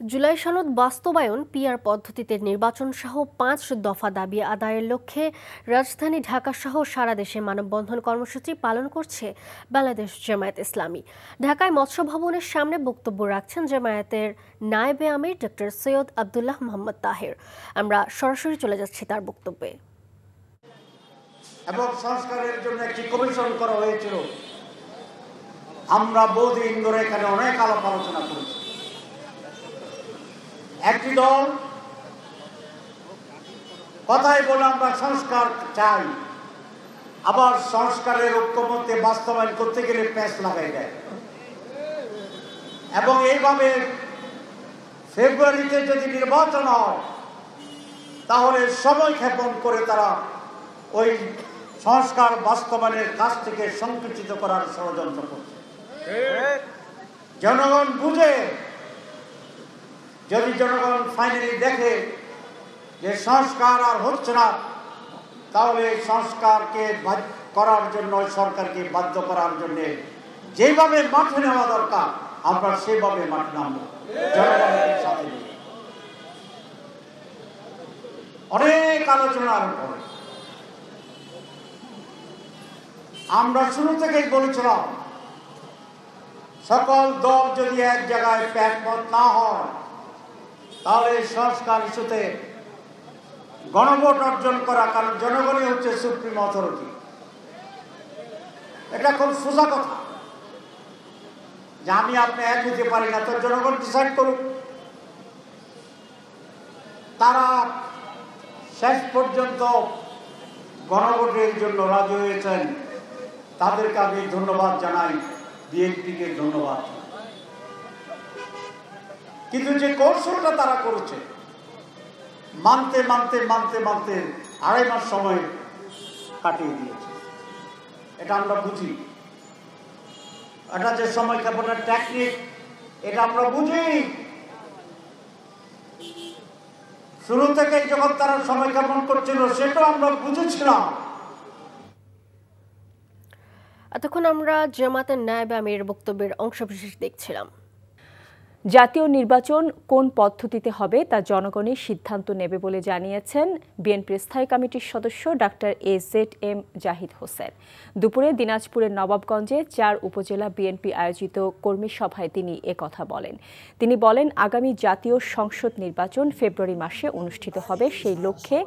জুলাই সনদ বাস্তবায়ন, পিআর পদ্ধতিতে নির্বাচন সহ ৫ দফা দাবি আদায়ের লক্ষ্যে রাজধানী ঢাকা সহ সারা দেশে মানববন্ধন কর্মসূচি পালন করছে বাংলাদেশ জামায়াত ইসলামী। ঢাকায় মৎস্য ভবনের সামনে বক্তব্য রাখছেন জামায়াতের নায়েবে আমির ডক্টর সৈয়দ আব্দুল্লাহ মোহাম্মদ তাহের। আমরা সরাসরি চলে যাচ্ছি তার বক্তব্যে। এবং সংস্কারের জন্য একটি কমিশন করা হয়েছিল। আমরা বহুদিন ধরে এখানে অনেক আলাপ আলোচনা করেছি। একটি দল কথাই বলে আমরা সংস্কার চাই, আবার সংস্কারের ঐক্যমত্যে বাস্তবায়ন করতে গেলে প্যাঁচ লাগাই দেয় এবং এইভাবে ফেব্রুয়ারিতে যদি নির্বাচন হয় তাহলে সময় ক্ষেপণ করে তারা ওই সংস্কার বাস্তবায়নের কাজ থেকে সংকুচিত করার ষড়যন্ত্র করছে। জনগণ বুঝে, যদি জনগণ ফাইনালি দেখে যে সংস্কার আর হচ্ছে না, তাহলে সংস্কারকে করার জন্য, সরকারকে বাধ্য করার জন্য যেভাবে মাঠে নেওয়া দরকার আমরা সেভাবে মাঠে নামবো জনগণের সাথে নিয়ে। অনেক আলোচনার পরে আমরা শুরু থেকেই বলেছিলাম, সকল দল যদি এক জায়গায় একমত না হয় তাহলে সংস্কার ইস্যুতে গণভোট অর্জন করা, কারণ জনগণই হচ্ছে সুপ্রিম অথরিটি। এটা খুব সোজা কথা যে আমি আপনি এক হতে পারি না, তো জনগণ ডিসাইড করুক। তারা শেষ পর্যন্ত গণভোটের জন্য রাজি হয়েছেন, তাদেরকে আমি ধন্যবাদ জানাই, বিএনপিকে ধন্যবাদ। কিন্তু যে কৌশলটা তারা করেছে, মানতে মানতে মানতে মানতে 2.5 মাস সময় কাটিয়ে দিয়েছে। এটা আমরা বুঝি, এটা যে সময় ক্ষেপণের টেকনিক, এটা আমরা বুঝি। শুরু থেকে যখন তারা সময় ক্ষেপণ করছিল সেটাও আমরা বুঝেছিলাম। এতক্ষণ আমরা জামায়াতের নায়েবে আমিরের বক্তব্যের অংশবিশেষ দেখছিলাম। জাতীয় নির্বাচন কোন পদ্ধতিতে হবে তা জনগণই সিদ্ধান্ত নেবে বলে জানিয়েছেন বিএনপির স্থায়ী কমিটির সদস্য ডাক্তার AZM জাহিদ হোসেন। দুপুরে দিনাজপুরের নবাবগঞ্জে 4 উপজেলা বিএনপি আয়োজিত কর্মী সভায় তিনি একথা বলেন। তিনি বলেন, আগামী জাতীয় সংসদ নির্বাচন ফেব্রুয়ারি মাসে অনুষ্ঠিত হবে, সেই লক্ষ্যে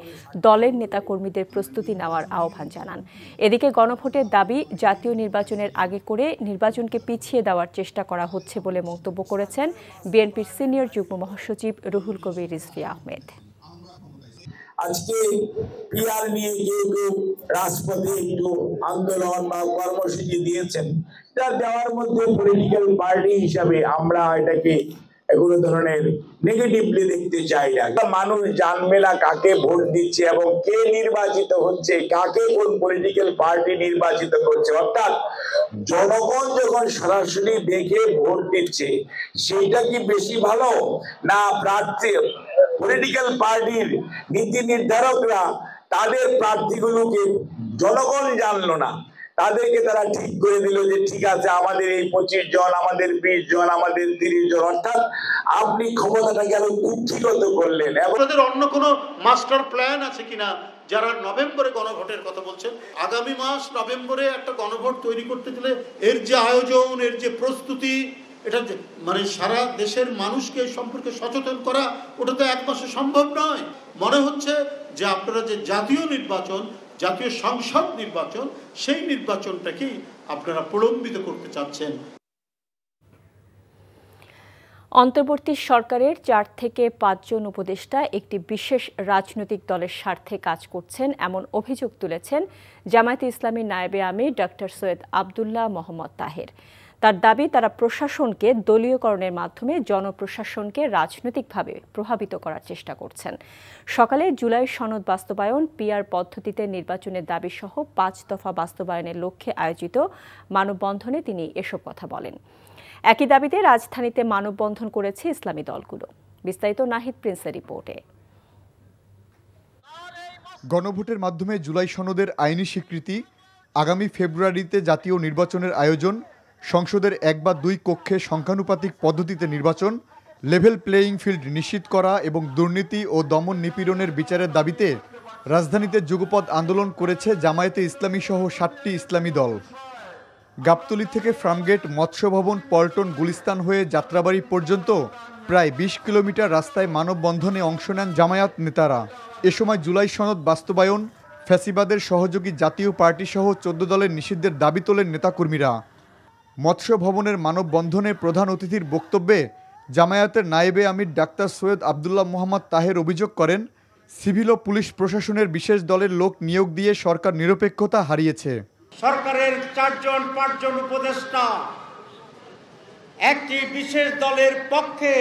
দলের নেতাকর্মীদের প্রস্তুতি নেওয়ার আহ্বান জানান। এদিকে গণভোটের দাবি জাতীয় নির্বাচনের আগে করে নির্বাচনকে পিছিয়ে দেওয়ার চেষ্টা করা হচ্ছে বলে মন্তব্য করেছেন বিএনপির সিনিয়র যুগ্ম মহাসচিব রুহুল কবির রিজভী আহমেদ। আজকে পিআর নিয়ে যেহেতু রাজপথে একটু আন্দোলন বা কর্মসূচি দিয়েছেন, যা দেওয়ার মধ্যে পলিটিক্যাল পার্টি হিসাবে আমরা এটাকে কোনো ধরনের নেগেটিভলি দেখতে চাই না। মানুষ জানমেলা কাকে ভোট দিচ্ছে এবং কে নির্বাচিত হচ্ছে, কাকে কোন পলিটিক্যাল পার্টি নির্বাচিত করছে, অর্থাৎ জনগণ যখন সরাসরি দেখে ভোট দিচ্ছে সেইটা কি বেশি ভালো, না প্রার্থী পলিটিক্যাল পার্টির নীতি নির্ধারকরা তাদের প্রার্থীগুলোকে জনগণ জানলো না, তাদেরকে তারা ঠিক করে দিল যে ঠিক আছে আমাদের এই 25 জন, আমাদের 20 জন, আমাদের 30 জন, অর্থাৎ আপনি ক্ষমতাটা গেল কুক্ষিগত করলেন। আপনাদের অন্য কোনো মাস্টার প্ল্যান আছে কিনা? যারা নভেম্বরে গণভোটের কথা বলছেন, আগামী মাস নভেম্বরে একটা গণভোট তৈরি করতে গেলে এর যে আয়োজন, এর যে প্রস্তুতি, এটা মানে সারা দেশের মানুষকে সম্পর্কে সচেতন করা, ওটা তো 1 মাসে সম্ভব নয়। মনে হচ্ছে যে আপনারা যে জাতীয় নির্বাচন, জাতীয় সংসদ নির্বাচন, সেই নির্বাচনটাকেই আপনারা প্রলম্বিত করতে চাচ্ছেন। অন্তর্বর্তী সরকারের 4 থেকে 5 জন উপদেষ্টা একটি বিশেষ রাজনৈতিক দলের স্বার্থে কাজ করছেন এমন অভিযোগ তুলেছেন জামায়াতে ইসলামীর নায়েবে আমির ডক্টর সৈয়দ আব্দুল্লাহ মোহাম্মদ তাহের। তার দাবি, তারা প্রশাসনকে দলীয়করণের মাধ্যমে জনপ্রশাসনকে রাজনৈতিকভাবে প্রভাবিত করার চেষ্টা করছেন। সকালে জুলাই সনদ বাস্তবায়ন, পিআর পদ্ধতিতে নির্বাচনের দাবি সহ 5 দফা বাস্তবায়নের লক্ষ্যে আয়োজিত মানববন্ধনে তিনি এসব কথা বলেন। একই দাবিতে রাজধানীতে মানববন্ধন করেছে ইসলামী দলগুলো। বিস্তারিত নাহিদ প্রিন্সের রিপোর্টে। গণভোটের মাধ্যমে জুলাই সনদের আইনি স্বীকৃতি, আগামী ফেব্রুয়ারিতে জাতীয় নির্বাচনের আয়োজন, সংসদের 1 বা 2 কক্ষে সংখ্যানুপাতিক পদ্ধতিতে নির্বাচন, লেভেল প্লেয়িং ফিল্ড নিশ্চিত করা এবং দুর্নীতি ও দমন নিপীড়নের বিচারের দাবিতে রাজধানীতে যুগপৎ আন্দোলন করেছে জামায়াতে ইসলামী সহ 7টি ইসলামী দল। গাবতলী থেকে ফার্মগেট, মৎস্য ভবন, পল্টন, গুলিস্তান হয়ে যাত্রাবাড়ি পর্যন্ত প্রায় 20 কিলোমিটার রাস্তায় মানববন্ধনে অংশ নেন জামায়াত নেতারা। এ সময় জুলাই সনদ বাস্তবায়ন, ফ্যাসিবাদের সহযোগী জাতীয় পার্টি সহ 14 দলের নিষিদ্ধের দাবি তোলেন নেতাকর্মীরা। মৎস্য ভবনের মানববন্ধনে প্রধান অতিথির বক্তব্যে জামায়াতের নায়েবে আমির ডাক্তার সৈয়দ আবদুল্লাহ মোহাম্মদ তাহের অভিযোগ করেন, সিভিল ও পুলিশ প্রশাসনের বিশেষ দলের লোক নিয়োগ দিয়ে সরকার নিরপেক্ষতা হারিয়েছে। সরকারের 4-5জন উপদেষ্টা একটি বিশেষ দলের পক্ষে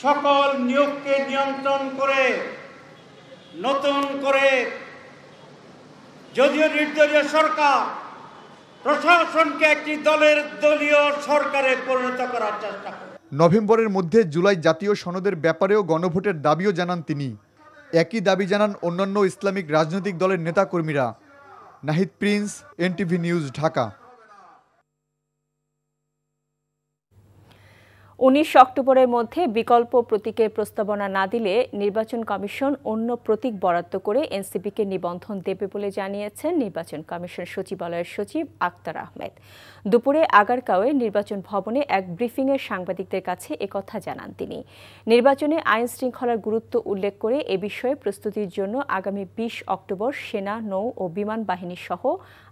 সকল নিয়োগকে নিয়ন্ত্রণ করে নতুন করে যদিও নির্দলীয় সরকার প্রশাসনকে একটি দলীয় সরকারে পরিণত করার চেষ্টা করে। নভেম্বরের মধ্যে জুলাই জাতীয় সনদের ব্যাপারেও গণভোটের দাবিও জানান তিনি। একই দাবি জানান অন্যান্য ইসলামিক রাজনৈতিক দলের নেতাকর্মীরা। Nahid Prince, NTV news, Dhaka. 19 অক্টোবরের মধ্যে বিকল্প প্রতীকের প্রস্তাবনা না দিলে নির্বাচন কমিশন অন্য প্রতীক বরাদ্দ করে এনসিপিকে নিবন্ধন দেবে বলে জানিয়েছেন নির্বাচন কমিশন সচিবালয়ের সচিব আক্তার আহমেদ। দুপুরে আগারগাঁওয়ে নির্বাচন ভবনে এক ব্রিফিংয়ে সাংবাদিকদের কাছে একথা জানান তিনি। নির্বাচনে আইন শৃঙ্খলার গুরুত্ব উল্লেখ করে এ বিষয়ে প্রস্তুতির জন্য আগামী 20 অক্টোবর সেনা, নৌ ও বিমান বাহিনী সহ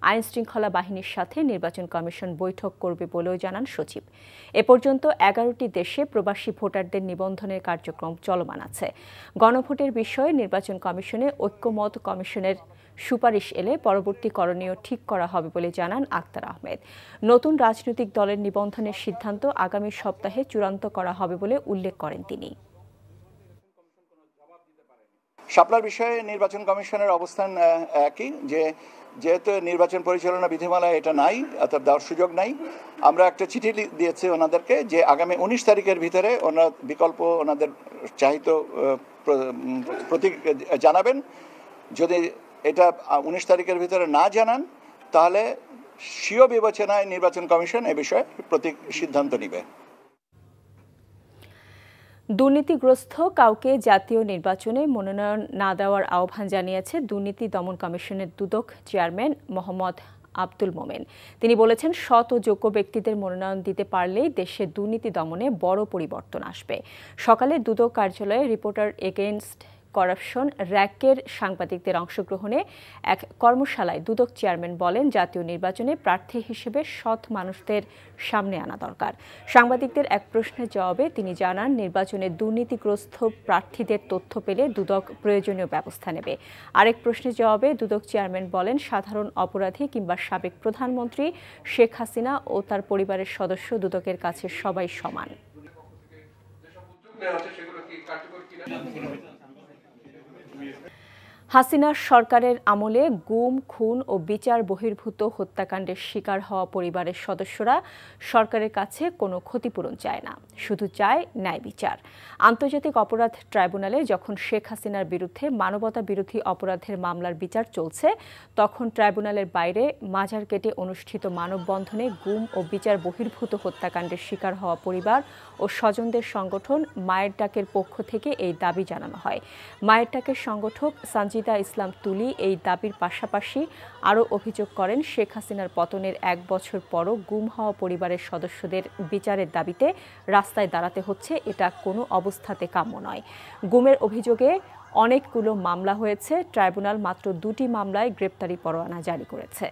আইন শৃঙ্খলা বাহিনীর সাথে নির্বাচন কমিশন বৈঠক করবে বলেও জানান সচিব। এ পর্যন্ত 11টি দেশে প্রবাসী ভোটারদের নিবন্ধনের কার্যক্রম চলমান আছে। গণভোটের বিষয়ে নির্বাচন কমিশনে ঐক্যমত কমিশনের সুপারিশ এলে পরবর্তী করণীয় ঠিক করা হবে বলে জানান আক্তার আহমেদ। নতুন রাজনৈতিক দলের নিবন্ধনের সিদ্ধান্ত আগামী সপ্তাহে চূড়ান্ত করা হবে বলে উল্লেখ করেন তিনি। শাপলার বিষয়ে নির্বাচন কমিশনের অবস্থান একই, যেহেতু নির্বাচন পরিচালনা বিধিমালায় এটা নাই, অর্থাৎ দেওয়ার সুযোগ নাই। আমরা একটা চিঠি দিয়েছি ওনাদেরকে যে আগামী 19 তারিখের ভিতরে ওনারা বিকল্প ওনাদের চাহিত প্রতীক জানাবেন। যদি এটা 19 তারিখের ভিতরে না জানান তাহলে স্বীয় বিবেচনায় নির্বাচন কমিশন এ বিষয়ে প্রতীক সিদ্ধান্ত নেবে। দুর্নীতিগ্রস্ত কাউকে জাতীয় নির্বাচনে মনোনয়ন না দেওয়ার আহ্বান জানিয়েছে দুর্নীতি দমন কমিশনের দুদক চেয়ারম্যান মোহাম্মদ আব্দুল মোমেন। তিনি বলেছেন, সৎ ও যোগ্য ব্যক্তিদের মনোনয়ন দিতে পারলেই দেশে দুর্নীতি দমনে বড় পরিবর্তন আসবে। সকালে দুদক কার্যালয়ে রিপোর্টার এগেইনস্ট করাপশন র্যাকের সাংবাদিকদের অংশগ্রহণে এক কর্মশালায় দুদক চেয়ারম্যান বলেন, জাতীয় নির্বাচনে প্রার্থী হিসেবে সৎ মানুষদের সামনে আনা দরকার। সাংবাদিকদের এক প্রশ্নের জবাবে তিনি জানান, নির্বাচনে দুর্নীতিগ্রস্ত প্রার্থীদের তথ্য পেলে দুদক প্রয়োজনীয় ব্যবস্থা নেবে। আরেক প্রশ্নের জবাবে দুদক চেয়ারম্যান বলেন, সাধারণ অপরাধী কিংবা সাবেক প্রধানমন্ত্রী শেখ হাসিনা ও তার পরিবারের সদস্য দুদকের কাছে সবাই সমান। হাসিনার সরকারের আমলে গুম, খুন ও বিচার বহির্ভূত হত্যাকাণ্ডের শিকার হওয়া পরিবারের সদস্যরা সরকারের কাছে কোনো ক্ষতিপূরণ চায় না, শুধু চায় ন্যায় বিচার। আন্তর্জাতিক অপরাধ ট্রাইব্যুনালে যখন শেখ হাসিনার বিরুদ্ধে মানবতা বিরোধী অপরাধের মামলার বিচার চলছে, তখন ট্রাইব্যুনালের বাইরে মাজার কেটে অনুষ্ঠিত মানববন্ধনে গুম ও বিচার বহির্ভূত হত্যাকাণ্ডের শিকার হওয়া পরিবার ও স্বজনদের সংগঠন মায়ের ডাকের পক্ষ থেকে এই দাবি জানানো হয়। মায়ের ডাকের সংগঠক সানজিদা ইসলাম তুলি এই দাবির পাশাপাশি আরও অভিযোগ করেন, শেখ হাসিনার পতনের 1 বছর পরও গুম হওয়া পরিবারের সদস্যদের বিচারের দাবিতে রাস্তায় দাঁড়াতে হচ্ছে, এটা কোনো অবস্থাতে কাম্য নয়। গুমের অভিযোগে অনেকগুলো মামলা হয়েছে, ট্রাইব্যুনাল মাত্র 2টি মামলায় গ্রেপ্তারি পরোয়ানা জারি করেছে।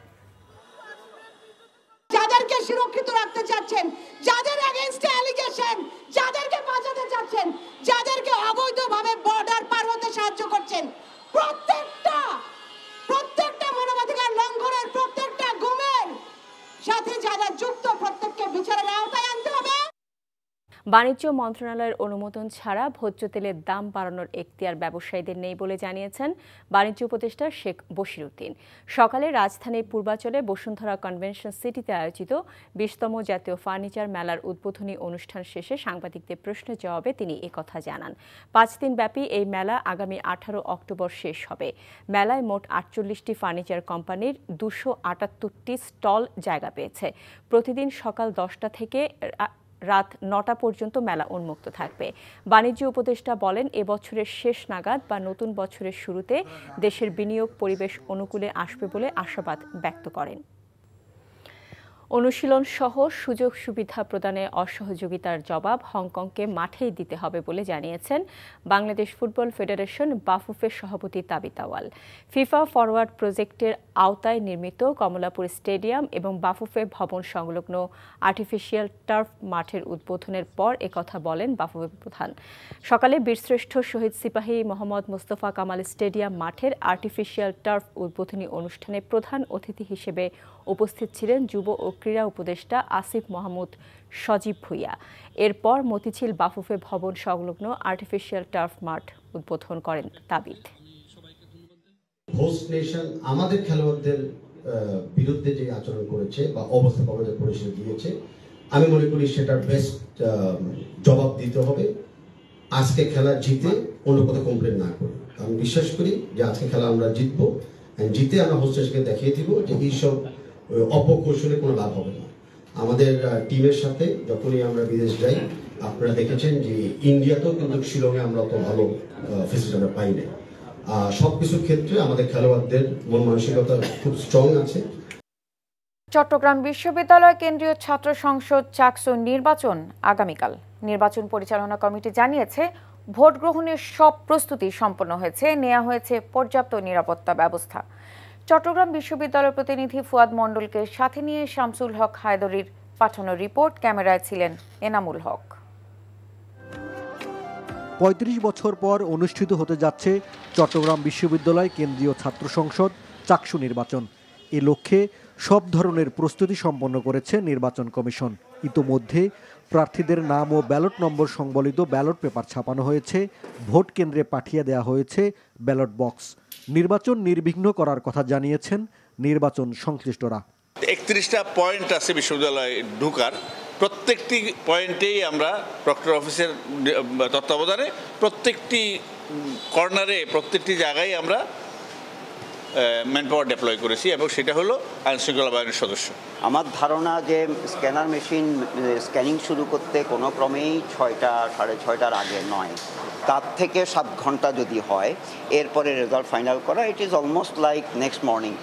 যাদেরকে সুরক্ষিত রাখতে চাচ্ছেন, যাদের এগেইনস্টে অ্যালিগেশন, যাদেরকে বাঁচাতে চাচ্ছেন, যাদেরকে অবৈধভাবে বর্ডার পার হতে সাহায্য করছেন, প্রত্যেকটা মানবাধিকার লঙ্ঘনের, প্রত্যেকটা গুমের সাথে যারা যুক্ত প্রত্যেককে বিচারের আওতায় আনতে হবে। বাণিজ্য মন্ত্রণালয়ের অনুমোদন ছাড়া ভোজ্য তেলের দাম বাড়ানোর এখতিয়ার ব্যবসায়ীদের নেই বলে জানিয়েছেন বাণিজ্য উপদেষ্টা শেখ বশিরউদ্দিন। সকালে রাজধানীর পূর্বাঞ্চলে বসুন্ধরা কনভেনশন সিটিতে আয়োজিত 20তম জাতীয় ফার্নিচার মেলার উদ্বোধনী অনুষ্ঠান শেষে সাংবাদিকদের প্রশ্নের জবাবে তিনি একথা জানান। 5 দিনব্যাপী এই মেলা আগামী 18 অক্টোবর শেষ হবে। মেলায় মোট 48টি ফার্নিচার কোম্পানির 278টি স্টল জায়গা পেয়েছে। প্রতিদিন সকাল 10টা থেকে রাত ৯টা পর্যন্ত মেলা উন্মুক্ত থাকবে। বাণিজ্য উপদেষ্টা বলেন, এবছরের শেষ নাগাদ বা নতুন বছরের শুরুতে দেশের বিনিয়োগ পরিবেশ অনুকূলে আসবে বলে আশাবাদ ব্যক্ত করেন। অনুশীলন সহ সুযোগ সুবিধা প্রদানে অসহযোগিতার জবাব হংকংকে মাঠেই দিতে হবে বলে জানিয়েছেন বাংলাদেশ ফুটবল ফেডারেশন বাফুফের সভাপতি তাবিত আউয়াল। ফিফা ফরওয়ার্ড প্রজেক্টের আওতায় নির্মিত কমলাপুর স্টেডিয়াম এবং বাফুফে ভবন সংলগ্ন আর্টিফিশিয়াল টার্ফ মাঠের উদ্বোধনের পর একথা বলেন বাফুফে প্রধান। সকালে বীরশ্রেষ্ঠ শহীদ সিপাহী মোহাম্মদ মোস্তফা কামাল স্টেডিয়াম মাঠের আর্টিফিশিয়াল টার্ফ উদ্বোধনী অনুষ্ঠানে প্রধান অতিথি হিসেবে উপস্থিত ছিলেন যুব ও ক্রীড়া উপদেষ্টা আসিফ মাহমুদ সজীব ভুইয়া। এরপর মতিঝিল বাফুফে ভবন সংলগ্ন আর্টিফিশিয়াল টার্ফ মাঠ উদ্বোধন করেন তাবিত। হোস্ট নেশন আমাদের খেলোয়াড়দের বিরুদ্ধে যে আচরণ করেছে বা অবস্থা আমাদের পরিষদ দিয়েছে, আমি মনে করি সেটার বেস্ট জবাব দিতে হবে। আজকে খেলা জিতে অন্য কোথাও কমপ্লেন না করে, আমি বিশ্বাস করি যে আজকে খেলা আমরা জিতবো, জিতে আমরা হোস্ট নেশনকে দেখিয়ে দিব যে এইসব অপকৌশলে কোনো লাভ হবে না। আমাদের টিমের সাথে যখনই আমরা বিদেশ যাই, আপনারা দেখেছেন যে ইন্ডিয়াতেও কিন্তু শিলংয়ে আমরা অত ভালো ফেসিলিটি আমরা পাই না। সবকিছুর ক্ষেত্রে আমাদের খেলোয়াড়দের মন মানসিকতা খুব স্ট্রং আছে। চট্টগ্রাম বিশ্ববিদ্যালয় কেন্দ্রীয় ছাত্র সংসদ চাকসু নির্বাচন আগামীকাল। নির্বাচন পরিচালনা কমিটি জানিয়েছে, ভোট গ্রহণের সব প্রস্তুতি সম্পন্ন হয়েছে, নেওয়া হয়েছে পর্যাপ্ত নিরাপত্তা ব্যবস্থা। চট্টগ্রাম বিশ্ববিদ্যালয় প্রতিনিধি ফুয়াদ মণ্ডলকে সাথে নিয়ে শামসুল হক হায়দরির পাঠানো রিপোর্ট, ক্যামেরায় ছিলেন এনামুল হক। ৩৫ বছর পর অনুষ্ঠিত হতে যাচ্ছে চট্টগ্রাম বিশ্ববিদ্যালয় কেন্দ্রীয় ছাত্র সংসদ চাকসু নির্বাচন। এ লক্ষ্যে সব ধরনের প্রস্তুতি সম্পন্ন করেছে নির্বাচন কমিশন। ইতোমধ্যে প্রার্থীদের নাম ও ব্যালট নম্বর সংবলিত ব্যালট পেপার ছাপানো হয়েছে, ভোট কেন্দ্রে পাঠিয়ে দেওয়া হয়েছে ব্যালট বক্স। নির্বাচন নির্বিঘ্ন করার কথা জানিয়েছেন নির্বাচন সংশ্লিষ্টরা। 31টা পয়েন্ট আছে বিশ্ববিদ্যালয়ে ঢোকার, প্রত্যেকটি পয়েন্টেই আমরা প্রক্টর অফিসের তত্ত্বাবধানে প্রত্যেকটি কর্নারে প্রত্যেকটি জায়গায় আমরা ম্যানপাওয়ার ডেপ্লয় করেছি এবং সেটা হলো আইনশৃঙ্খলা বাহিনীর সদস্য। আমার ধারণা যে স্ক্যানার মেশিন স্ক্যানিং শুরু করতে কোনো ক্রমেই 6টা 6:30টার আগে নয়, তার থেকে 7 ঘন্টা যদি হয়, এরপরে রেজাল্ট ফাইনাল করা, it is almost like next morning.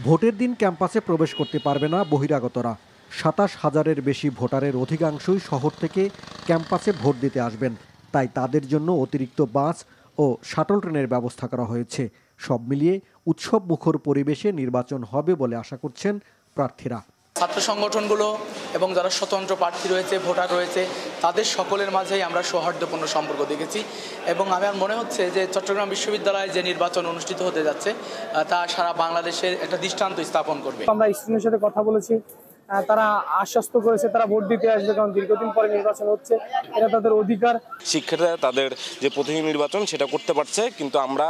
ভোটের দিন ক্যাম্পাসে প্রবেশ করতে পারবে না বহিরাগতরা। ২৭,০০০-এর বেশি ভোটারের অধিকাংশই শহর থেকে ক্যাম্পাসে ভোট দিতে আসবেন, তাই তাদের জন্য অতিরিক্ত বাস ও শাটল ট্রেনের ব্যবস্থা করা হয়েছে। সব মিলিয়ে উৎসব মুখর পরিবেশে নির্বাচন হবে বলে আশা করছেন প্রার্থীরা। ছাত্র সংগঠনগুলো এবং যারা স্বতন্ত্র প্রার্থী রয়েছে, ভোটার রয়েছে, তাদের সকলের মাঝেই আমরা সৌহার্দ্যপূর্ণ সম্পর্ক দেখেছি এবং আমার মনে হচ্ছে যে চট্টগ্রাম বিশ্ববিদ্যালয়ে যে নির্বাচন অনুষ্ঠিত হতে যাচ্ছে তা সারা বাংলাদেশের একটা দৃষ্টান্ত স্থাপন করবে। আমরা স্টুডেন্টের সাথে কথা বলেছি, তারা আশ্বস্ত করেছে তারা ভোট দিতে আসবে, কারণ দীর্ঘদিন পরে নির্বাচন হচ্ছে, এটা তাদের অধিকার। শিক্ষার্থীরা তাদের যে প্রতিনিধি নির্বাচন সেটা করতে পারছে, কিন্তু আমরা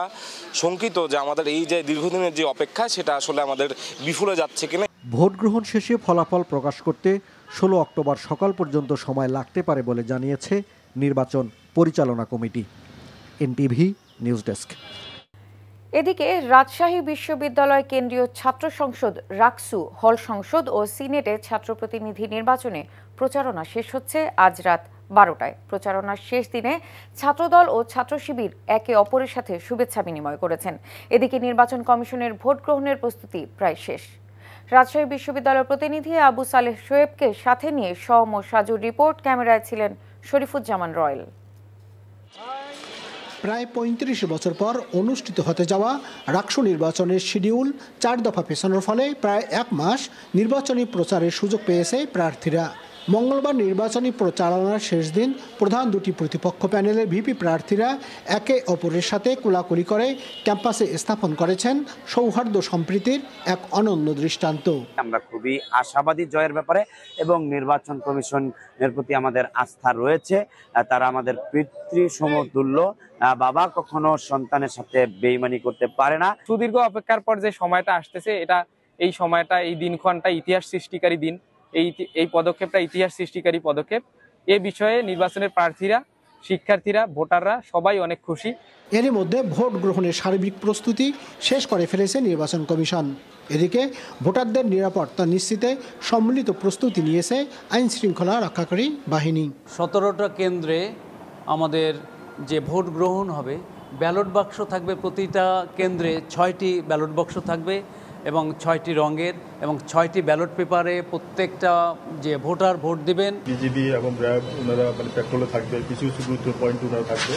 শঙ্কিত যে আমাদের এই যে দীর্ঘদিনের যে অপেক্ষা সেটা আসলে আমাদের বিফলে যাচ্ছে কিনা। ভোট গ্রহণ শেষে ফলাফল প্রকাশ করতে 16 অক্টোবর সকাল পর্যন্ত সময় লাগতে পারে বলে জানিয়েছে নির্বাচন পরিচালনা কমিটি। NTV news desk. এদিকে রাজশাহী বিশ্ববিদ্যালয় কেন্দ্রীয় ছাত্র সংসদ রাকসু হল সংসদ ও সিনেটে ছাত্র প্রতিনিধি নির্বাচনে প্রচারণা শেষ হচ্ছে আজ রাত 12টায়। প্রচারণার শেষ দিনে ছাত্রদল ও ছাত্র শিবির একে অপরের সাথে শুভেচ্ছা বিনিময় করেছেন। এদিকে নির্বাচন কমিশনের ভোট গ্রহণের প্রস্তুতি প্রায় শেষ। রাজশাহী বিশ্ববিদ্যালয়ের প্রতিনিধি আবু সালেহ শোয়েবকে সাথে নিয়ে সম ও সাজুর রিপোর্ট, ক্যামেরায় ছিলেন শরীফুজ্জামান রয়েল। প্রায় ৩৫ বছর পর অনুষ্ঠিত হতে যাওয়া রাকসু নির্বাচনের শিডিউল 4 দফা পেছানোর ফলে প্রায় 1 মাস নির্বাচনী প্রচারের সুযোগ পেয়েছে প্রার্থীরা। মঙ্গলবার নির্বাচনী প্রচারণার শেষ দিন প্রধান দুটি প্রতিপক্ষ প্যানেলের ভিপি প্রার্থীরা একে অপরের সাথে কোলাকুলি করে ক্যাম্পাসে স্থাপন করেছেন সৌহার্দ্য সম্প্রীতির এক অনন্য দৃষ্টান্ত। আমরা খুবই আশাবাদী জয়ের ব্যাপারে এবং নির্বাচন কমিশনের প্রতি আমাদের আস্থা রয়েছে। তারা আমাদের পিতৃ সমতুল্য, বাবা কখনো সন্তানের সাথে বেইমানি করতে পারে না। সুদীর্ঘ অপেক্ষার পর যে সময়টা আসতেছে, এই সময়টা, এই দিনক্ষণটা ইতিহাস সৃষ্টিকারী দিন। এই পদক্ষেপটা ইতিহাস সৃষ্টিকারী পদক্ষেপ। এ বিষয়ে নির্বাচনের প্রার্থীরা শিক্ষার্থীরা, ভোটাররা সবাই অনেক খুশি। এরই মধ্যে ভোট গ্রহণের সার্বিক প্রস্তুতি শেষ করে ফেলেছে নির্বাচন কমিশন। এদিকে ভোটারদের নিরাপত্তা নিশ্চিতে সম্মিলিত প্রস্তুতি নিয়েছে আইন শৃঙ্খলা রক্ষাকারী বাহিনী। 17টা কেন্দ্রে আমাদের যে ভোট গ্রহণ হবে, ব্যালট বাক্স থাকবে, প্রতিটা কেন্দ্রে 6টি ব্যালট বাক্স থাকবে এবং 6টি রঙের এবং 6টি ব্যালট পেপারে প্রত্যেকটা যে ভোটার ভোট দিবেন। বিজিবি এবং র্যাব ওনারা পেট্রোলে থাকবে, কিছু কিছু গুরুত্বপূর্ণ পয়েন্ট ওনারা থাকবে,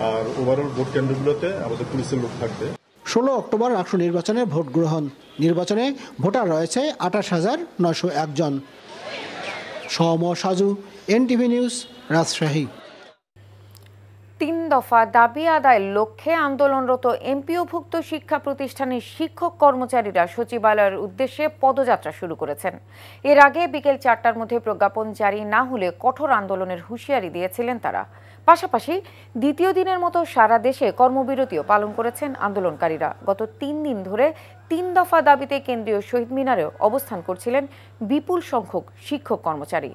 আর ওভারঅল ভোট কেন্দ্রগুলোতে আমাদের পুলিশের লোক থাকবে। 16 অক্টোবর রাষ্ট্র নির্বাচনে ভোট গ্রহণ। নির্বাচনে ভোটার রয়েছে 28,901 জন। সৌম সাজু, এনটিভি নিউজ, রাজশাহী। 3 দফা দাবি আদায়ের লক্ষ্যে আন্দোলনরত এমপিওভুক্ত শিক্ষা প্রতিষ্ঠানের শিক্ষক কর্মচারীরা সচিবালয়ের উদ্দেশ্যে পদযাত্রা শুরু করেছেন। এর আগে বিকেল 4টার মধ্যে প্রজ্ঞাপন জারি না হলে কঠোর আন্দোলনের হুঁশিয়ারি দিয়েছিলেন তারা। পাশাপাশি দ্বিতীয় দিনের মতো সারা দেশে কর্মবিরতিও পালন করেছেন আন্দোলনকারীরা। গত 3 দিন ধরে 3 দফা দাবিতে কেন্দ্রীয় শহীদ মিনারেও অবস্থান করছিলেন বিপুল সংখ্যক শিক্ষক কর্মচারী।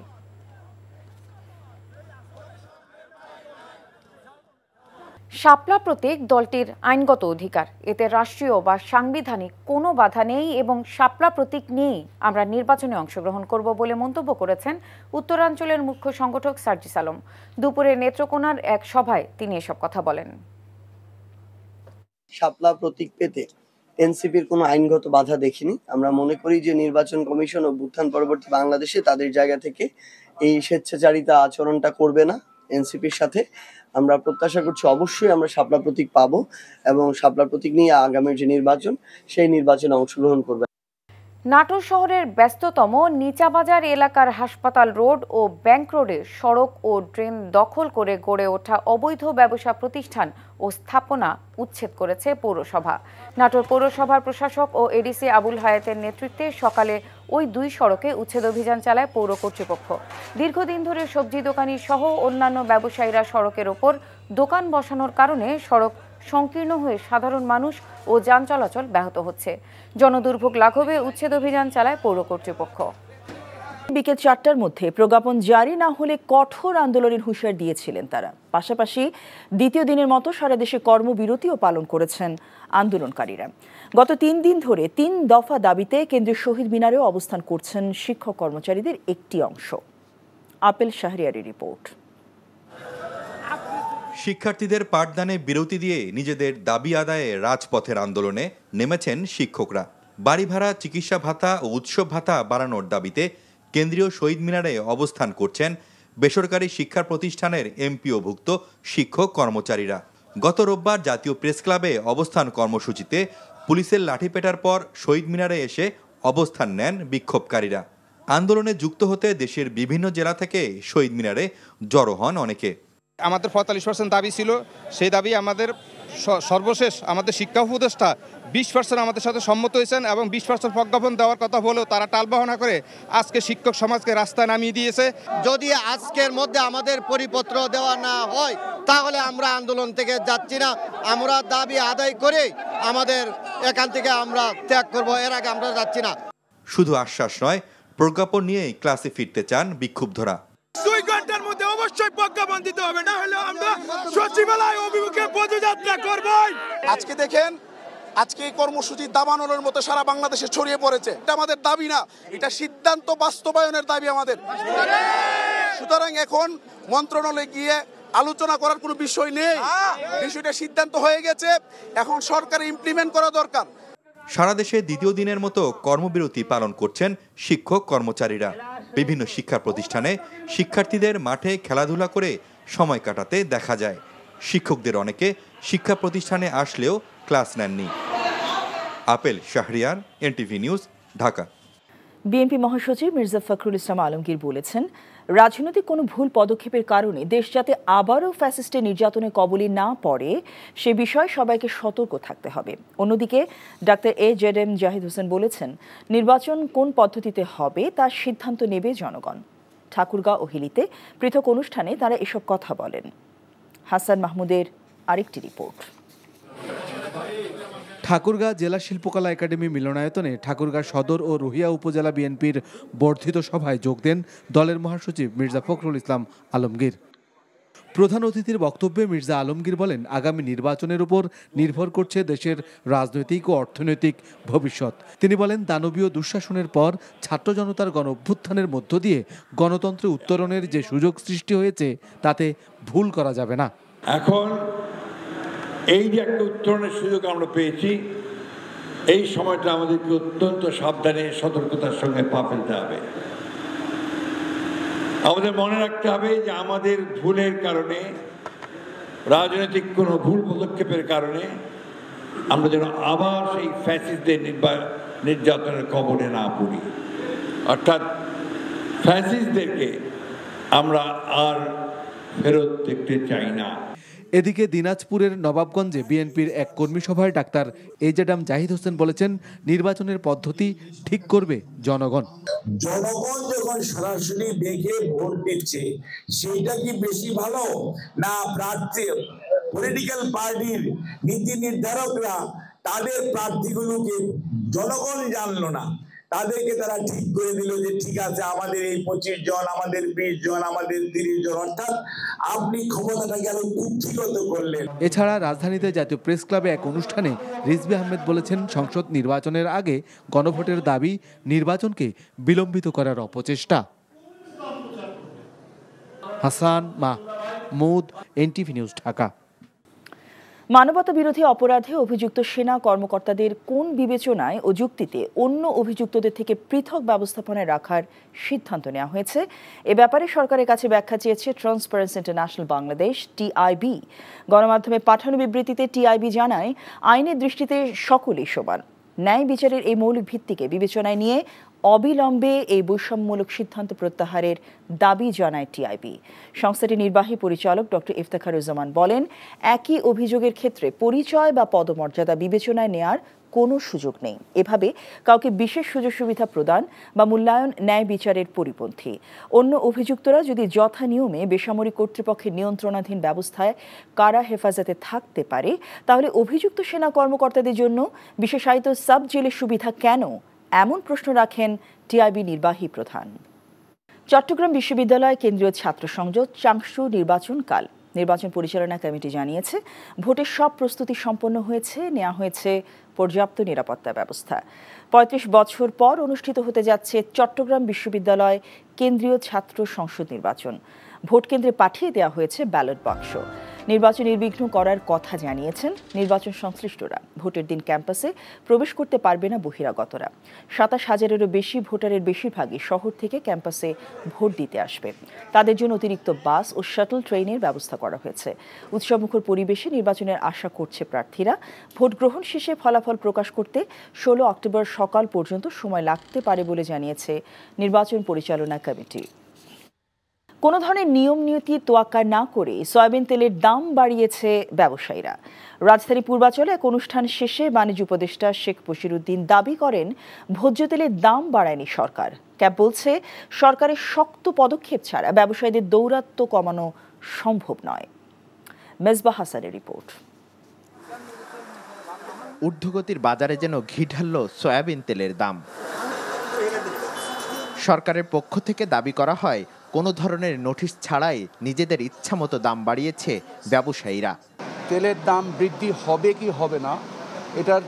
শাপলা প্রতীক দলটির আইনগত অধিকার, এতে রাষ্ট্রীয় বা সাংবিধানিক কোনো বাধা নেই এবং শাপলা প্রতীক নিয়েই আমরা নির্বাচনে অংশগ্রহণ করব বলে মন্তব্য করেছেন উত্তরাঞ্চলের মুখ্য সংগঠক সার্জিস আলম। দুপুরে নেত্রকোনার এক সভায় তিনি এসব কথা বলেন। শাপলা প্রতীক পেতে এনসিপির কোনো আইনগত বাধা দেখিনি। আমরা মনে করি যে নির্বাচন কমিশন অভ্যুত্থান পরবর্তী বাংলাদেশে তাদের জায়গা থেকে এই স্বেচ্ছাচারিতা আচরণটা করবে না এনসিপির সাথে। আমরা প্রত্যাশা করছি অবশ্যই আমরা শাপলা প্রতীক পাবো এবং শাপলা প্রতীক নিয়ে আগামীর যে নির্বাচন সেই নির্বাচনে অংশগ্রহণ করবে। নাটোর শহরের ব্যস্ততম নিচাবাজার এলাকার হাসপাতাল রোড ও ব্যাংক রোডে সড়ক ও ড্রেন দখল করে গড়ে ওঠা অবৈধ ব্যবসা প্রতিষ্ঠান ও স্থাপনা উচ্ছেদ করেছে পৌরসভা। নাটোর পৌরসভার প্রশাসক ও এডিসি আবুল হায়াতের নেতৃত্বে সকালে ওই 2 সড়কে উচ্ছেদ অভিযান চালায় পৌর কর্তৃপক্ষ। দীর্ঘদিন ধরে সবজি দোকানি সহ অন্যান্য ব্যবসায়ীরা সড়কের ওপর দোকান বসানোর কারণে সড়ক সংকীর্ণ হয়ে সাধারণ মানুষ ও যান চলাচল ব্যাহত হচ্ছে। জনদুর্ভোগ লাঘবে উচ্ছেদ অভিযান চালায় পৌর কর্তৃপক্ষ। বিকেল 4টার মধ্যে প্রজ্ঞাপন জারি না হলে কঠোর আন্দোলনের হুঁশিয়ারি দিয়েছিলেন তারা। পাশাপাশি দ্বিতীয় দিনের মতো সারা দেশে কর্মবিরতিও পালন করেছেন আন্দোলনকারীরা। গত 3 দিন ধরে 3 দফা দাবিতে কেন্দ্রীয় শহীদ মিনারেও অবস্থান করছেন শিক্ষক কর্মচারীদের একটি অংশ। আপেল শাহরিয়ারের রিপোর্ট। শিক্ষার্থীদের পাঠদানে বিরতি দিয়ে নিজেদের দাবি আদায়ে রাজপথের আন্দোলনে নেমেছেন শিক্ষকরা। বাড়ি ভাড়া, চিকিৎসা ভাতা ও উৎসব ভাতা বাড়ানোর দাবিতে কেন্দ্রীয় শহীদ মিনারে অবস্থান করছেন বেসরকারি শিক্ষা প্রতিষ্ঠানের এমপিওভুক্ত শিক্ষক কর্মচারীরা। গত রোববার জাতীয় প্রেস ক্লাবে অবস্থান কর্মসূচিতে পুলিশের লাঠিপেটার পর শহীদ মিনারে এসে অবস্থান নেন বিক্ষোভকারীরা। আন্দোলনে যুক্ত হতে দেশের বিভিন্ন জেলা থেকে শহীদ মিনারে জড়ো হন অনেকে। আমাদের 45% দাবি ছিল, সেই দাবি আমাদের সর্বশেষ আমাদের শিক্ষা উপদেষ্টা 20% আমাদের সাথে সম্মত হয়েছেন এবং 20% প্রজ্ঞাপন দেওয়ার কথা হলেও তারা টালবাহানা করে আজকে শিক্ষক সমাজকে রাস্তায় নামিয়ে দিয়েছে। যদি আজকের মধ্যে আমাদের পরিপত্র দেওয়া না হয় তাহলে আমরা আন্দোলন থেকে যাচ্ছি না। আমরা দাবি আদায় করে আমাদের এখান থেকে আমরা ত্যাগ করব, এর আগে আমরা যাচ্ছি না। শুধু আশ্বাস নয়, প্রজ্ঞাপন নিয়েই ক্লাসে ফিরতে চান বিক্ষুব্ধরা। 2 ঘন্টার মধ্যে অবশ্যই প্রজ্ঞাপন দিতে হবে, না হলে আমরা সচিবালয় অভিমুখে পদযাত্রা করব। আজকে দেখেন, আজকে এই কর্মসূচি দাবানলের মতো সারা বাংলাদেশে ছড়িয়ে পড়েছে। এটা আমাদের দাবি না, এটা সিদ্ধান্ত বাস্তবায়নের দাবি আমাদের। সুতরাং এখন মন্ত্রণালয়ে গিয়ে আলোচনা করার কোনো বিষয় নেই, বিষয়টা সিদ্ধান্ত হয়ে গেছে, এখন সরকার ইমপ্লিমেন্ট করা দরকার। সারা দেশে দ্বিতীয় দিনের মতো কর্মবিরতি পালন করছেন শিক্ষক কর্মচারীরা। বিভিন্ন শিক্ষা প্রতিষ্ঠানে শিক্ষার্থীদের মাঠে খেলাধুলা করে সময় কাটাতে দেখা যায়। শিক্ষকদের অনেকে শিক্ষা প্রতিষ্ঠানে আসলেও ক্লাস নেননি। Apple Shahriar, NTV news, Dhaka. BNP মহাসচিব মির্জা ফখরুল ইসলাম আলমগীর বলেছেন, রাজনৈতিক কোনো ভুল পদক্ষেপের কারণে দেশ যাতে আবারও ফ্যাসিস্টের নির্যাতনের কবলে না পড়ে সে বিষয়ে সবাইকে সতর্ক থাকতে হবে। অন্যদিকে ডাক্তার AJM জাহিদ হোসেন বলেছেন, নির্বাচন কোন পদ্ধতিতে হবে তার সিদ্ধান্ত নেবে জনগণ। ঠাকুরগাঁও ও হিলিতে পৃথক অনুষ্ঠানে তারা এসব কথা বলেন। হাসান মাহমুদের আরেকটি রিপোর্ট। ঠাকুরগাঁ জেলা শিল্পকলা একাডেমি মিলনায়তনে ঠাকুরগাঁ সদর ও রুহিয়া উপজেলা বিএনপির বর্ধিত সভায় যোগ দেন দলের মহাসচিব মির্জা ফখরুল ইসলাম আলমগীর। প্রধান অতিথির বক্তব্যে মির্জা আলমগীর বলেন, আগামী নির্বাচনের উপর নির্ভর করছে দেশের রাজনৈতিক ও অর্থনৈতিক ভবিষ্যৎ। তিনি বলেন, দানবীয় দুঃশাসনের পর ছাত্র জনতার গণ অভ্যুত্থানের মধ্য দিয়ে গণতন্ত্রে উত্তরণের যে সুযোগ সৃষ্টি হয়েছে তাতে ভুল করা যাবে না। এখন এই যে একটা উত্তরণের সুযোগ আমরা পেয়েছি, এই সময়টা আমাদেরকে অত্যন্ত সাবধানে সতর্কতার সঙ্গে পা ফেলতে হবে। আমাদের মনে রাখতে হবে যে আমাদের ভুলের কারণে, রাজনৈতিক কোনো ভুল পদক্ষেপের কারণে আমরা যেন আবার সেই ফ্যাসিস্টদের নির্যাতনের কবলে না পড়ি। অর্থাৎ ফ্যাসিস্টদেরকে আমরা আর ফেরত দেখতে চাই না। এদিকে দিনাজপুরের নবাবগঞ্জে বিএনপির এক কর্মী সভায় ডাক্তার এজেডাম জাহিদ হোসেন বলেছেন, নির্বাচনের পদ্ধতি ঠিক করবে জনগণ। জনগণ যখন সরাসরি দেখে ভোট দিচ্ছে, সেইটা কি বেশি ভালো না প্রার্থী পলিটিক্যাল পার্টির নীতি নির্ধারকরা তাদের প্রার্থীগুলোকে জনগণ জানলো না, তাদেরকে তারা ঠিক করে দিল যে ঠিক আছে আমাদের এই 25 জন, আমাদের 20 জন, আমাদের 30 জন, অর্থাৎ আপনি ক্ষমতাটাকে আরো কুক্ষিগত করলেন। এছাড়া রাজধানীতে জাতীয় প্রেস ক্লাবে এক অনুষ্ঠানে রিজভী আহমেদ বলেছেন, সংসদ নির্বাচনের আগে গণভোটের দাবি নির্বাচনকে বিলম্বিত করার অপচেষ্টা। Hasan Mahmud, NTV news, Dhaka. মানবতা বিরোধী অপরাধে অভিযুক্ত সেনা কর্মকর্তাদের কোন বিবেচনায় ও যুক্তিতে অন্য অভিযুক্তদের থেকে পৃথক ব্যবস্থাপনায় রাখার সিদ্ধান্ত নেওয়া হয়েছে, এ ব্যাপারে সরকারের কাছে ব্যাখ্যা চেয়েছে ট্রান্সপারেন্সি ইন্টারন্যাশনাল বাংলাদেশ টিআইবি। গণমাধ্যমে পাঠানো বিবৃতিতে টিআইবি জানায়, আইনের দৃষ্টিতে সকলেই সমান। ন্যায় বিচারের এই মৌলিক ভিত্তিকে বিবেচনায় নিয়ে অবিলম্বে এই বৈষম্যমূলক সিদ্ধান্ত প্রত্যাহারের দাবি জানায় টিআইবি। সংস্থাটির নির্বাহী পরিচালক ডক্টর ইফতেখারুজ্জামান বলেন, একই অভিযোগের ক্ষেত্রে পরিচয় বা পদমর্যাদা বিবেচনায় নেয়ার কোনো সুযোগ নেই। এভাবে কাউকে বিশেষ সুযোগ সুবিধা প্রদান বা মূল্যায়ন ন্যায় বিচারের পরিপন্থী। অন্য অভিযুক্তরা যদি যথা নিয়মে বেসামরিক কর্তৃপক্ষের নিয়ন্ত্রণাধীন ব্যবস্থায় কারা হেফাজতে থাকতে পারে, তাহলে অভিযুক্ত সেনা কর্মকর্তাদের জন্য বিশেষায়িত সাব জেলের সুবিধা কেন, এমন প্রশ্ন রাখেন টিআইবি নির্বাহী প্রধান। চট্টগ্রাম বিশ্ববিদ্যালয় কেন্দ্রীয় ছাত্র সংসদ চাকসু নির্বাচনকাল নির্বাচন পরিচালনা কমিটি জানিয়েছে, ভোটের সব প্রস্তুতি সম্পন্ন হয়েছে, নেওয়া হয়েছে পর্যাপ্ত নিরাপত্তা ব্যবস্থা। ৩৫ বছর পর অনুষ্ঠিত হতে যাচ্ছে চট্টগ্রাম বিশ্ববিদ্যালয় কেন্দ্রীয় ছাত্র সংসদ নির্বাচন। ভোট কেন্দ্রে পাঠিয়ে দেওয়া হয়েছে ব্যালট বাক্স। নির্বাচন নির্বিঘ্ন করার কথা জানিয়েছেন নির্বাচন সংশ্লিষ্টরা। ভোটের দিন ক্যাম্পাসে প্রবেশ করতে পারবে না বহিরাগতরা। ২৭,০০০-এরও বেশি ভোটারের বেশিরভাগই শহর থেকে ক্যাম্পাসে ভোট দিতে আসবে। তাদের জন্য অতিরিক্ত বাস ও শাটল ট্রেনের ব্যবস্থা করা হয়েছে। উৎসবমুখর পরিবেশে নির্বাচনের আশা করছে প্রার্থীরা। ভোট গ্রহণ শেষে ফলাফল প্রকাশ করতে ১৬ অক্টোবর সকাল পর্যন্ত সময় লাগতে পারে বলে জানিয়েছে নির্বাচন পরিচালনা কমিটি। কোনো ধরনের নিয়ম নীতির তোয়াক্কা না করে সয়াবিন তেলের দাম বাড়িয়েছে ব্যবসায়ীরা। রাজধানী পূর্বাচলে এক অনুষ্ঠান শেষে বাণিজ্য উপদেষ্টা শেখ বশিরউদ্দিন দাবি করেন, ভোজ্য তেলের দাম বাড়ায়নি সরকার। ক্যাব বলছে, সরকারের শক্ত পদক্ষেপ ছাড়া ব্যবসায়ীদের দৌরাত্ম্য কমানো সম্ভব নয়। মেজবা হাসানের রিপোর্ট। ঊর্ধ্বগতির বাজারে যেন ঘি ঢালল সয়াবিন তেলের দাম। সরকারের পক্ষ থেকে দাবি করা হয়, কোনো ধরনের নোটিশ ছাড়াই নিজেদের ইচ্ছামতো দাম বাড়িয়েছে ব্যবসায়ীরা। তেলের দাম বৃদ্ধি হবে কি হবে না, এটার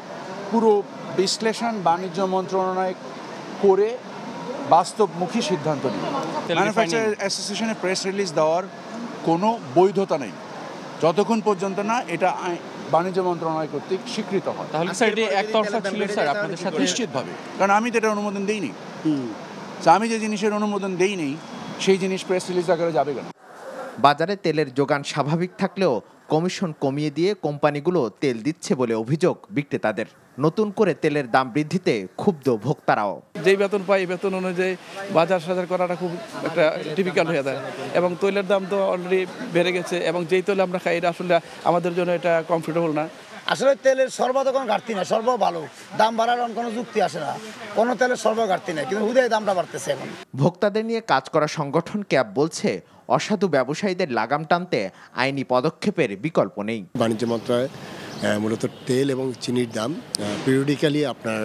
পুরো বিশ্লেষণ বাণিজ্য মন্ত্রণালয় করে বাস্তবমুখী সিদ্ধান্ত নেবে। ম্যানুফ্যাকচারার অ্যাসোসিয়েশনে প্রেস রিলিজ দেওয়ার কোনো বৈধতা নেই যতক্ষণ পর্যন্ত না এটা বাণিজ্য মন্ত্রণালয় কর্তৃক স্বীকৃত হয়। তাহলে স্যার এটি একতরফা ছিল স্যার আপনাদের সাথে? নিশ্চিতভাবে, কারণ আমি তো এটা অনুমোদন দেইনি। আমি যে জিনিসের অনুমোদন দেইনি সেই জিনিস প্রেস রিলিজ আকারে যাবে কেন? বাজারে তেলের যোগান স্বাভাবিক থাকলেও কমিশন কমিয়ে দিয়ে কোম্পানিগুলো তেল দিচ্ছে বলে অভিযোগ বিক্রেতাদের। নতুন করে তেলের দাম বৃদ্ধিতে ক্ষুব্ধ ভোক্তারাও। যেই বেতন পাই বেতন অনুযায়ী বাজার সাজার করাটা খুব একটা টিপিক্যাল হয়ে যায়, এবং তৈলের দাম তো অলরেডি বেড়ে গেছে, এবং যেই তৈল আমরা খাই এটা আসলে আমাদের জন্য এটা কমফোর্টেবল না। আসলে তেলের সর্বত কোনো ঘাটতি নেই, সর্ব ভালো, দাম বাড়ার কোনো যুক্তি আসে না, কোনো তেলের সর্ব ঘাটতি নেই, কিন্তু হুদায় দামটা বাড়তেছে এখন। ভোক্তাদের নিয়ে কাজ করা সংগঠন ক্যাব বলছে, অসাধু ব্যবসায়ীদের লাগাম টানতে আইনি পদক্ষেপের বিকল্প নেই। বাণিজ্য মন্ত্রণালয় মূলত তেল এবং চিনির দাম পিরিয়ডিক্যালি আপনার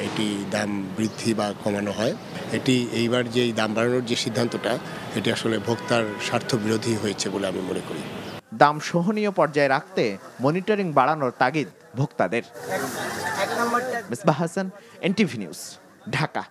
এটি দাম বৃদ্ধি বা কমানো হয়। এটি এইবার যে দাম বাড়ানোর যে সিদ্ধান্তটা এটি আসলে ভোক্তার স্বার্থ বিরোধী হয়েছে বলে আমি মনে করি। দাম সহনীয় পর্যায়ে রাখতে মনিটরিং বাড়ানোর তাগিদ ভোক্তাদের। Misbah Hasan, NTV news, Dhaka.